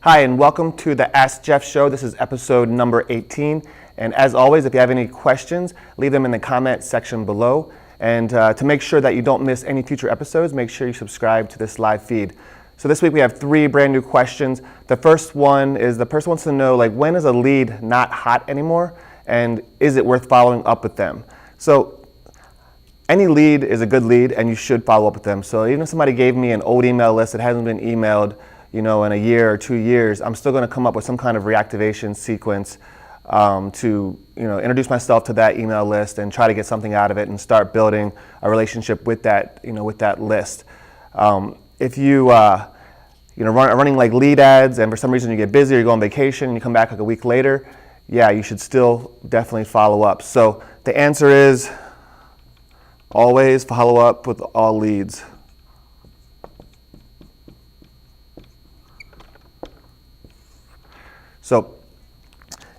Hi, and welcome to the Ask Jeff Show. This is episode number 18. And as always, if you have any questions, leave them in the comment section below. And to make sure that you don't miss any future episodes, make sure you subscribe to this live feed. So this week we have 3 brand new questions. The first one is the person wants to know, when is a lead not hot anymore? And is it worth following up with them? So any lead is a good lead and you should follow up with them. So even if somebody gave me an old email list that hasn't been emailed, in a year or 2 years, I'm still going to come up with some kind of reactivation sequence to introduce myself to that email list and try to get something out of it and start building a relationship with that list. If you are running lead ads and for some reason you get busy or you go on vacation and you come back a week later, yeah, you should still definitely follow up. So the answer is always follow up with all leads. So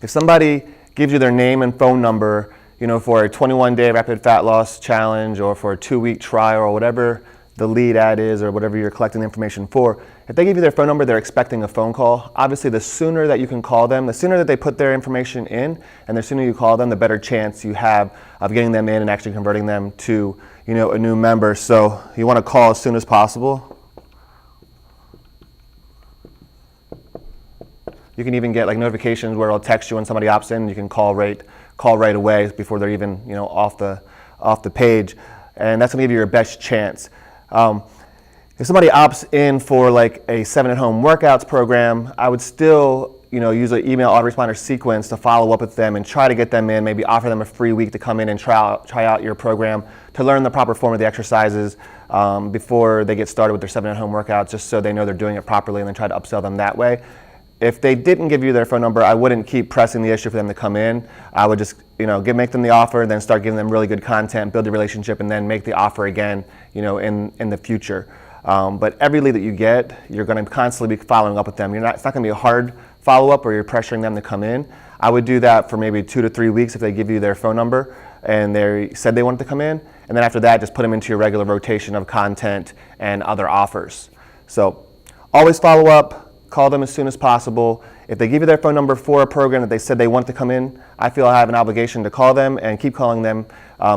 if somebody gives you their name and phone number, for a 21-day rapid fat loss challenge or for a 2-week trial or whatever the lead ad is or whatever you're collecting the information for, if they give you their phone number, they're expecting a phone call. Obviously, the sooner that you can call them, the sooner that they put their information in, and the sooner you call them, the better chance you have of getting them in and actually converting them to, a new member. So you want to call as soon as possible. You can even get notifications where it'll text you when somebody opts in. You can call right away before they're even off the page, and that's gonna give you your best chance. If somebody opts in for a 7-at-home workouts program, I would still use an email autoresponder sequence to follow up with them and try to get them in. Maybe offer them a free week to come in and try out your program to learn the proper form of the exercises before they get started with their 7-at-home workouts, just so they know they're doing it properly, and then try to upsell them that way. If they didn't give you their phone number, I wouldn't keep pressing the issue for them to come in. I would just, make them the offer, then start giving them really good content, build a relationship, and then make the offer again, in the future. But every lead that you get, you're going to constantly be following up with them. It's not going to be a hard follow-up where you're pressuring them to come in. I would do that for maybe 2 to 3 weeks if they give you their phone number and they said they wanted to come in. And then after that, just put them into your regular rotation of content and other offers. So always follow up. Call them as soon as possible. If they give you their phone number for a program that they said they want to come in, I feel I have an obligation to call them and keep calling them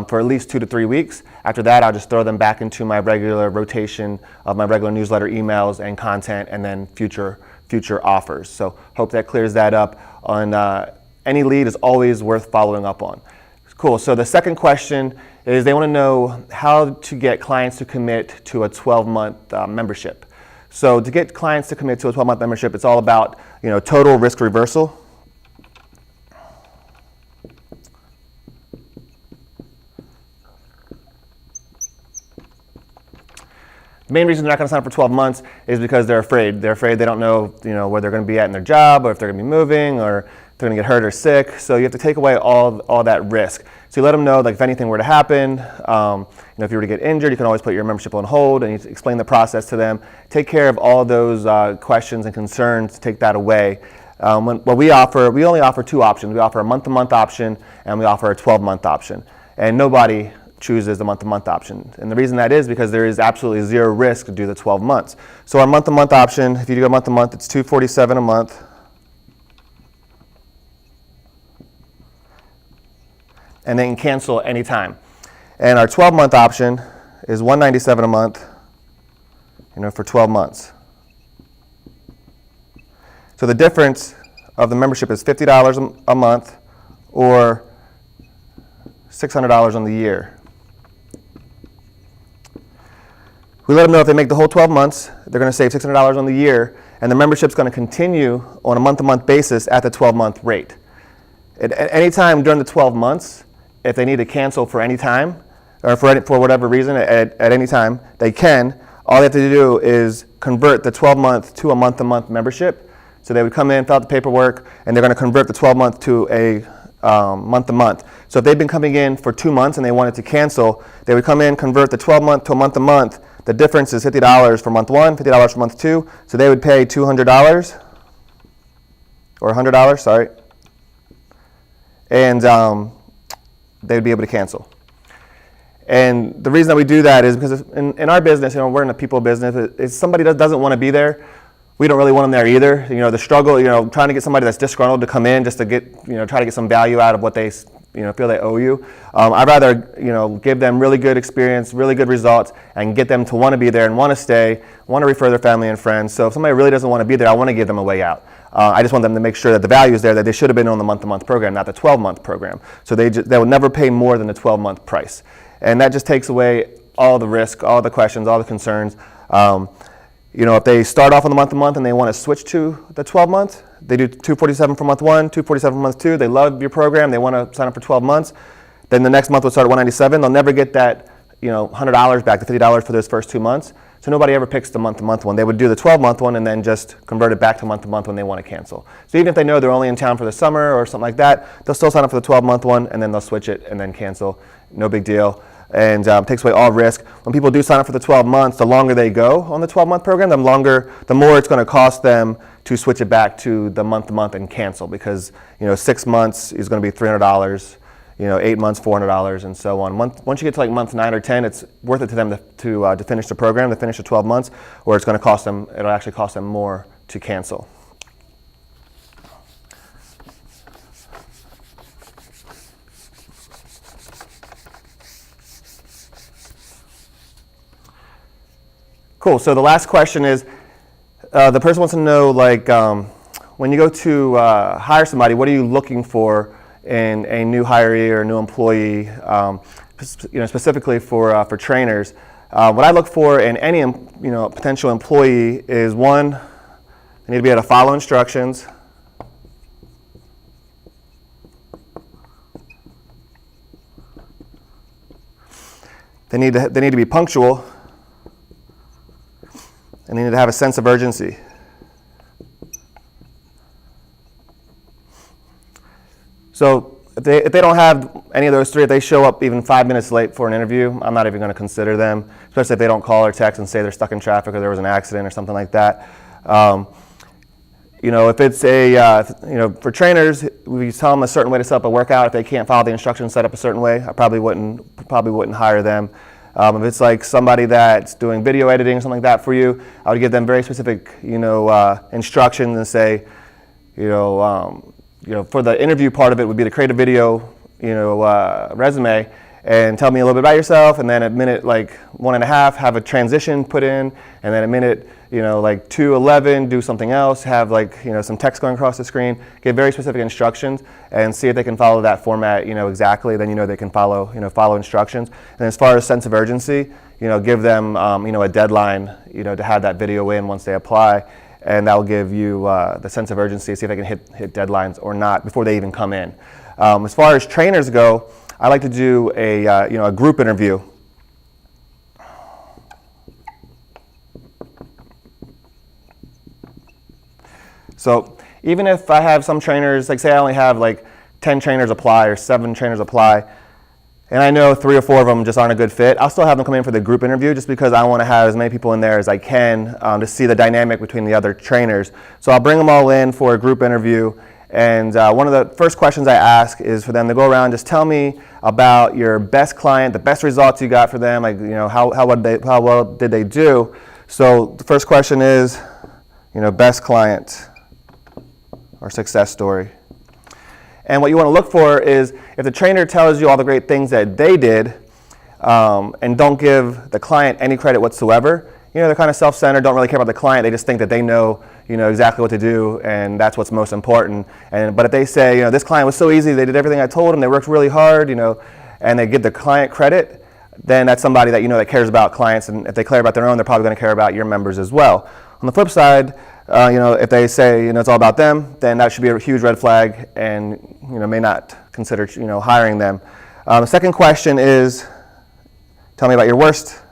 for at least 2 to 3 weeks. After that, I'll just throw them back into my regular rotation of my regular newsletter emails and content, and then future offers. So hope that clears that up. On any lead is always worth following up on. Cool. So the second question is they want to know how to get clients to commit to a 12-month membership. So to get clients to commit to a 12-month membership, it's all about total risk reversal. The main reason they're not going to sign up for 12 months is because they're afraid. They're afraid they don't know where they're going to be at in their job, or if they're going to be moving, or if they're going to get hurt or sick. So you have to take away all that risk. So you let them know if anything were to happen, if you were to get injured, you can always put your membership on hold, and you explain the process to them. Take care of all those questions and concerns. Take that away. What we offer, we only offer 2 options. We offer a month-to-month option, and we offer a 12-month option. And nobody chooses the month-to-month option. And the reason that is because there is absolutely 0 risk to do the 12 months. So our month-to-month option, if you do a month-to-month, it's $247 a month. And they can cancel anytime. And our 12-month option is $197 a month, for 12 months. So the difference of the membership is $50 a month or $600 on the year. We let them know if they make the whole 12 months, they're going to save $600 on the year, and the membership's going to continue on a month-to-month basis at the 12-month rate. At any time during the 12 months, if they need to cancel for any time, or for whatever reason, at any time, they can. All they have to do is convert the 12-month to a month-to-month membership. So they would come in, fill out the paperwork, and they're going to convert the 12-month to a month-to-month. So if they've been coming in for 2 months and they wanted to cancel, they would come in, convert the 12-month to a month-to-month. The difference is $50 for month 1, $50 for month 2. So they would pay $200, or $100, sorry. And they would be able to cancel. And the reason that we do that is because in our business, we're in a people business. If somebody doesn't want to be there, we don't really want them there either. The struggle, trying to get somebody that's disgruntled to come in just to get, try to get some value out of what they, feel they owe you. I'd rather, give them really good experience, really good results, and get them to want to be there and want to stay, want to refer their family and friends. So if somebody really doesn't want to be there, I want to give them a way out. I just want them to make sure that the value is there, that they should have been on the month-to-month program, not the 12-month program. So they would never pay more than the 12-month price. And that just takes away all the risk, all the questions, all the concerns. If they start off on the month-to-month and they want to switch to the 12-month, they do $247 for month 1, $247 for month 2. They love your program. They want to sign up for 12 months. Then the next month will start at $197. They'll never get that, $100 back, the $50 for those first 2 months. So nobody ever picks the month-to-month one. They would do the 12-month one and then just convert it back to month-to-month when they want to cancel. So even if they know they're only in town for the summer or something like that, they'll still sign up for the 12-month one and then they'll switch it and then cancel. No big deal. And takes away all risk. When people do sign up for the 12 months, the longer they go on the 12-month program, the more it's going to cost them to switch it back to the month-to-month and cancel, because 6 months is going to be $300, 8 months $400, and so on. Once you get to like month 9 or 10, it's worth it to them to finish the program, to finish the 12 months, or it's going to cost them. It'll actually cost them more to cancel. Cool. So the last question is, the person wants to know, when you go to hire somebody, what are you looking for in a new hiree or a new employee, specifically for trainers? What I look for in any potential employee is, one, they need to be able to follow instructions. They need to be punctual. And they need to have a sense of urgency. So if they don't have any of those three, if they show up even 5 minutes late for an interview, I'm not even going to consider them, especially if they don't call or text and say they're stuck in traffic or there was an accident or something like that. If it's for trainers, we tell them a certain way to set up a workout. If they can't follow the instructions set up a certain way, I probably wouldn't hire them. If it's like somebody that's doing video editing or something like that for you, I would give them very specific, instructions and say, for the interview part of it would be to create a video, resume, and tell me a little bit about yourself, and then at minute 1.5 have a transition put in, and then at minute 2:11 do something else, have some text going across the screen. Give very specific instructions and see if they can follow that format exactly. Then they can follow instructions. And as far as sense of urgency, give them a deadline to have that video in once they apply, and that will give you the sense of urgency, see if they can hit deadlines or not before they even come in. As far as trainers go, I like to do a group interview. So even if I have some trainers, say I only have 10 trainers apply or 7 trainers apply, and I know 3 or 4 of them just aren't a good fit, I'll still have them come in for the group interview just because I want to have as many people in there as I can to see the dynamic between the other trainers. So I'll bring them all in for a group interview, and one of the first questions I ask is for them to go around, just tell me about your best client, the best results you got for them, how well did they do. So the first question is, best client or success story. And what you want to look for is if the trainer tells you all the great things that they did and don't give the client any credit whatsoever, they're kind of self-centered, don't really care about the client. They just think that they know, exactly what to do, and that's what's most important. But if they say, this client was so easy, they did everything I told them, they worked really hard, and they give the client credit, then that's somebody that that cares about clients. And if they care about their own, they're probably going to care about your members as well. On the flip side, if they say it's all about them, then that should be a huge red flag, and may not consider hiring them. The second question is, tell me about your worst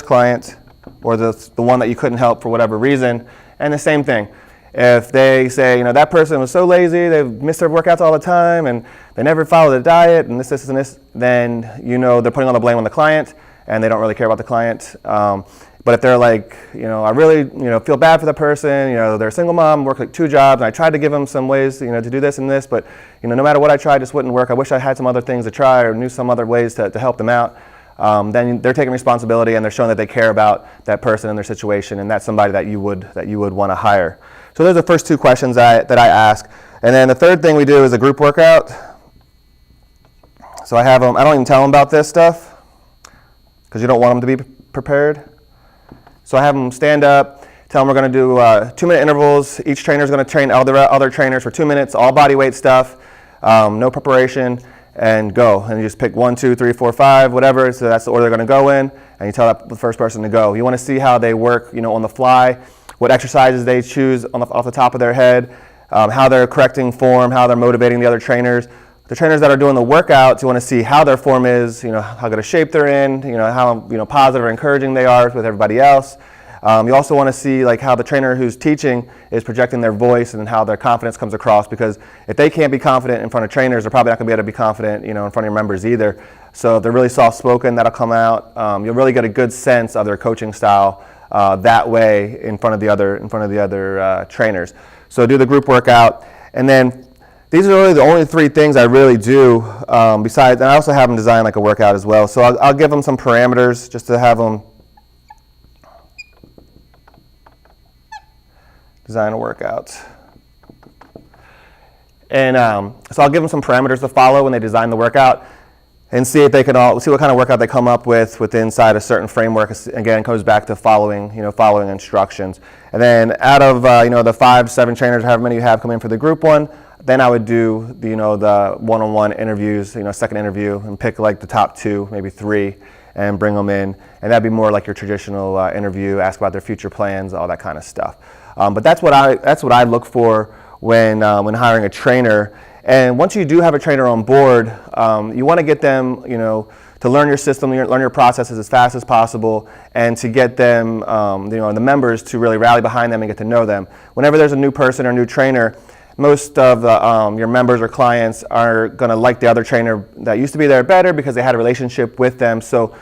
client, or the one that you couldn't help for whatever reason. And the same thing, if they say that person was so lazy, they missed their workouts all the time, and they never followed the diet, and this, and this, then they're putting all the blame on the client, and they don't really care about the client. But if they're I really, feel bad for the person, they're a single mom, work 2 jobs, and I tried to give them some ways, to do this and this, but, no matter what I tried, it just wouldn't work. I wish I had some other things to try or knew some other ways to help them out. then they're taking responsibility and they're showing that they care about that person and their situation, and that's somebody that you would want to hire. So those are the first two questions that I ask. And then the third thing we do is a group workout. So I have them, I don't even tell them about this stuff because you don't want them to be prepared. So I have them stand up, tell them we're going to do 2-minute intervals. Each trainer is going to train other trainers for 2 minutes, all body weight stuff, no preparation, and go. And you just pick 1, 2, 3, 4, 5, whatever. So that's the order they're going to go in, and you tell the first person to go. You want to see how they work, on the fly, what exercises they choose off the top of their head, how they're correcting form, how they're motivating the other trainers. The trainers that are doing the workouts, you want to see how their form is, how good a shape they're in, how positive or encouraging they are with everybody else. You also want to see how the trainer who's teaching is projecting their voice and how their confidence comes across, because if they can't be confident in front of trainers, they're probably not going to be able to be confident in front of your members either. So if they're really soft-spoken, that'll come out. You'll really get a good sense of their coaching style that way in front of the other trainers. So do the group workout, and then these are really the only 3 things I really do besides, and I also have them design a workout as well. So I'll give them some parameters just to have them design a workout. And so I'll give them some parameters to follow when they design the workout, and see if they can see what kind of workout they come up with inside a certain framework. Again, it goes back to following instructions. And then out of the 5, 7 trainers, however many you have come in for the group one, then I would do the one-on-one interviews, second interview, and pick the top 2, maybe 3, and bring them in. And that'd be more like your traditional interview, ask about their future plans, all that kind of stuff. But that's what I look for when hiring a trainer. And once you do have a trainer on board, you want to get them, to learn your system, learn your processes as fast as possible, and to get them, the members to really rally behind them and get to know them. Whenever there's a new person or new trainer, most of your members or clients are going to like the other trainer that used to be there better because they had a relationship with them. So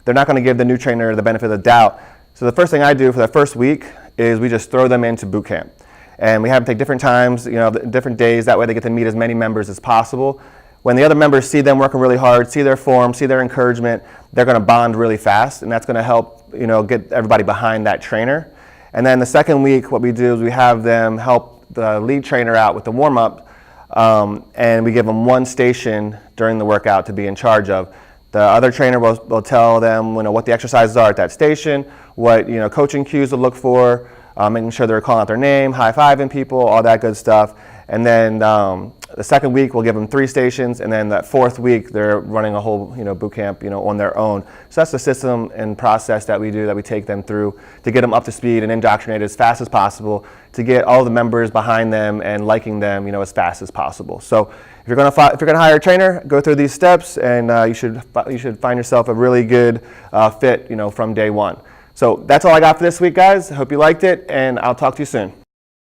they're not going to give the new trainer the benefit of the doubt. So the first thing I do for that first week is we just throw them into boot camp. And we have them take different times, different days. That way they get to meet as many members as possible. When the other members see them working really hard, see their form, see their encouragement, they're going to bond really fast, and that's going to help get everybody behind that trainer. And then the second week, what we do is we have them help the lead trainer out with the warm-up, and we give them 1 station during the workout to be in charge of. The other trainer will tell them what the exercises are at that station, what coaching cues to look for, making sure they're calling out their name, high-fiving people, all that good stuff. And then the second week we'll give them 3 stations, and then that 4th week they're running a whole boot camp on their own. So that's the system and process that we do, that we take them through to get them up to speed and indoctrinated as fast as possible, to get all the members behind them and liking them as fast as possible. So if you're going to hire a trainer, go through these steps, and you should find yourself a really good fit from day one. So that's all I got for this week, guys. I hope you liked it, and I'll talk to you soon.